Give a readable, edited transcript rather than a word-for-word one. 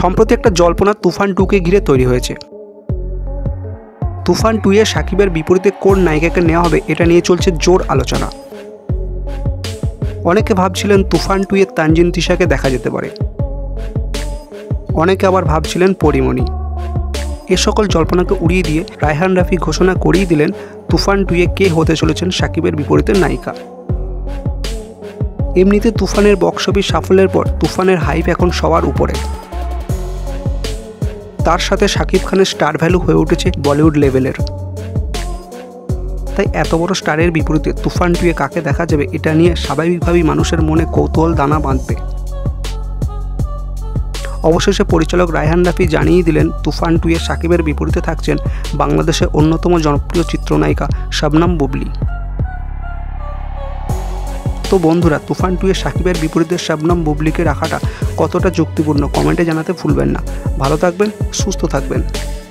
সম্প্রতি একটা জল্পনা তুফান 2কে ঘিরে তৈরি হয়েছে। তুফান 2 এ শাকিবের বিপরীতে কোন নায়িকাকে নেওয়া হবে এটা নিয়ে চলছে জোর আলোচনা। অনেকে ভাবছিলেন তুফান 2 এ তানজিন তিশাকে দেখা যেতে পারে, অনেকে আবার ভাবছিলেন পরিমণি। এ সকল জল্পনাকে উড়িয়ে দিয়ে রায়হান রাফি ঘোষণা করেই দিলেন তুফান 2 এ কে হতে চলেছেন শাকিবের বিপরীতে নায়িকা। এমনিতে তুফানের বক্স অফিস সাফল্যের পর তুফানের হাইপ এখন সবার উপরে। তার সাথে শাকিব খানের স্টার ভ্যালু হয়ে উঠেছে বলিউড লেভেলের। তাই এত বড় স্টারের বিপরীতে তুফান 2 এ কাকে দেখা যাবে এটা নিয়ে স্বাভাবিকভাবেই মানুষের মনে কৌতূহল দানা বাঁধবে। অবশেষে পরিচালক রায়হান রাফি জানিয়ে দিলেন তুফান 2 এ শাকিবের বিপরীতে থাকছেন বাংলাদেশের অন্যতম জনপ্রিয় চিত্রনায়িকা শবনম বুবলী। তো বন্ধুরা, তুফান 2 এ শাকিবের বিপরীতে শবনম বুবলীকে রাখাটা কতটা যুক্তিপূর্ণ কমেন্টে জানাতে ভুলবেন না। ভালো থাকবেন, সুস্থ থাকবেন।